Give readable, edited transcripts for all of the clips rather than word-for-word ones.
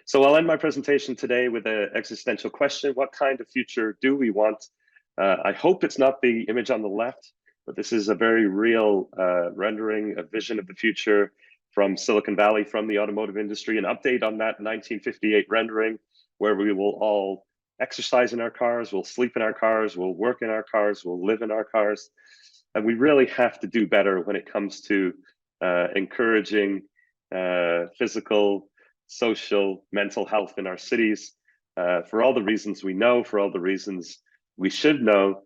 So I'll end my presentation today with an existential question. What kind of future do we want? I hope it's not the image on the left, but this is a very real rendering, a vision of the future from Silicon Valley, from the automotive industry, an update on that 1958 rendering, where we will all exercise in our cars, we'll sleep in our cars, we'll work in our cars, we'll live in our cars. And we really have to do better when it comes to encouraging physical, social, mental health in our cities. For all the reasons we know, for all the reasons we should know,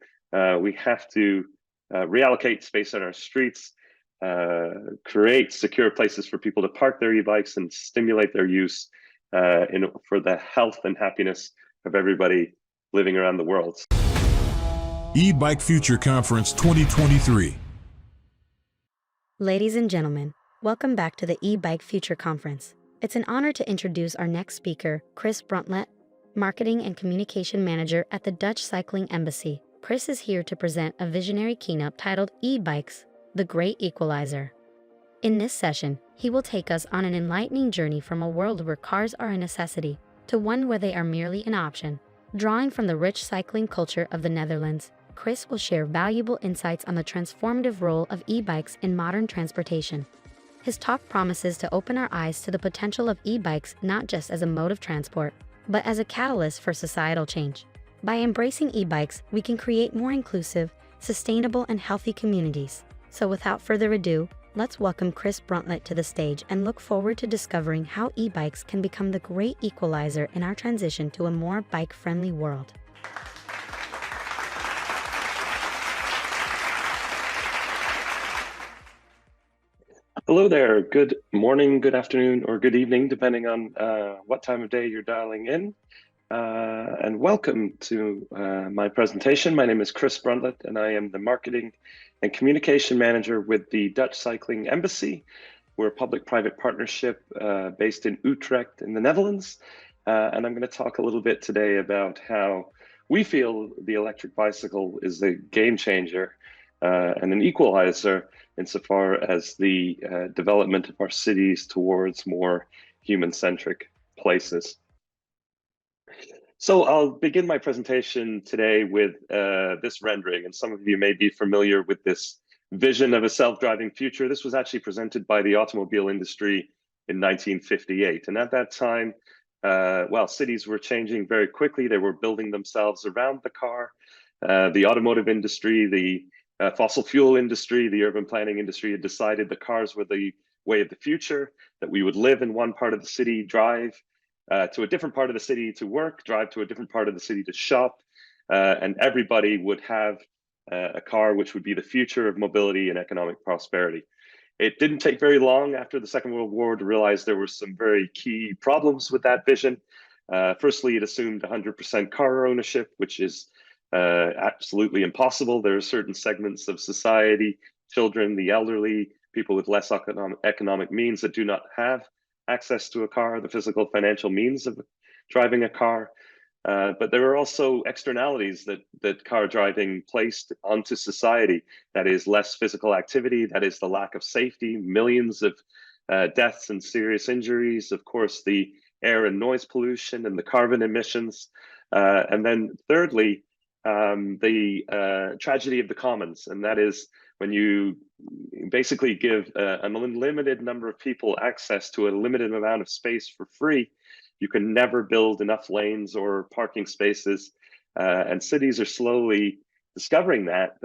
we have to reallocate space on our streets, create secure places for people to park their e-bikes and stimulate their use for the health and happiness of everybody living around the world. E-Bike Future Conference 2023. Ladies and gentlemen, welcome back to the E-Bike Future Conference. It's an honor to introduce our next speaker, Chris Bruntlett, Marketing and Communication Manager at the Dutch Cycling Embassy. Chris is here to present a visionary keynote titled E-Bikes, the Great Equalizer. In this session, he will take us on an enlightening journey from a world where cars are a necessity to one where they are merely an option. Drawing from the rich cycling culture of the Netherlands, Chris will share valuable insights on the transformative role of e-bikes in modern transportation. His talk promises to open our eyes to the potential of e-bikes not just as a mode of transport, but as a catalyst for societal change. By embracing e-bikes, we can create more inclusive, sustainable, and healthy communities. So without further ado, let's welcome Chris Bruntlett to the stage and look forward to discovering how e-bikes can become the great equalizer in our transition to a more bike-friendly world. Hello there. Good morning, good afternoon, or good evening, depending on what time of day you're dialing in. And welcome to my presentation. My name is Chris Bruntlett, and I am the Marketing and Communication Manager with the Dutch Cycling Embassy. We're a public-private partnership based in Utrecht in the Netherlands. And I'm going to talk a little bit today about how we feel the electric bicycle is a game changer and an equalizer insofar as the development of our cities towards more human-centric places. So I'll begin my presentation today with this rendering, and some of you may be familiar with this vision of a self-driving future. This was actually presented by the automobile industry in 1958, and at that time, well, cities were changing very quickly. They were building themselves around the car. The automotive industry, the fossil fuel industry, the urban planning industry had decided that cars were the way of the future, that we would live in one part of the city, drive to a different part of the city to work, drive to a different part of the city to shop, and everybody would have a car which would be the future of mobility and economic prosperity. It didn't take very long after the Second World War to realize there were some very key problems with that vision. Firstly, it assumed 100% car ownership, which is absolutely impossible. There are certain segments of society, children, the elderly, people with less economic means that do not have access to a car, the physical financial means of driving a car. But there are also externalities that car driving placed onto society. That is less physical activity, that is the lack of safety, millions of deaths and serious injuries, of course, the air and noise pollution and the carbon emissions. And then thirdly, the tragedy of the commons, and that is when you basically give an unlimited number of people access to a limited amount of space for free, you can never build enough lanes or parking spaces. And cities are slowly discovering that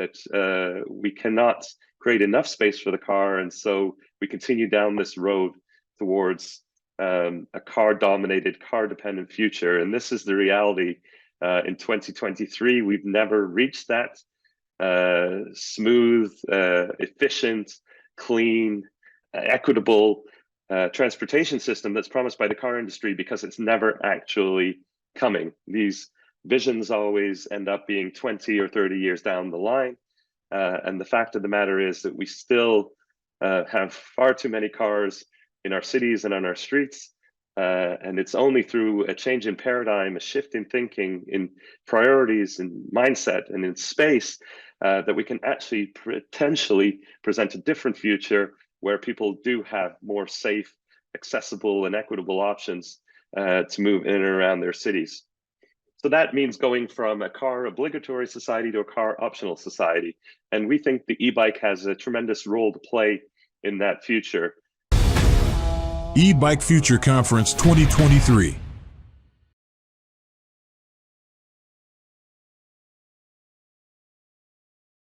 we cannot create enough space for the car. And so we continue down this road towards a car-dominated, car-dependent future. And this is the reality. In 2023, we've never reached that smooth, efficient, clean, equitable transportation system that's promised by the car industry, because it's never actually coming. These visions always end up being 20 or 30 years down the line. And the fact of the matter is that we still have far too many cars in our cities and on our streets. And it's only through a change in paradigm, a shift in thinking, in priorities and mindset and in space that we can actually potentially present a different future where people do have more safe, accessible, and equitable options to move in and around their cities. So that means going from a car obligatory society to a car optional society. And we think the e-bike has a tremendous role to play in that future. E-Bike Future Conference 2023.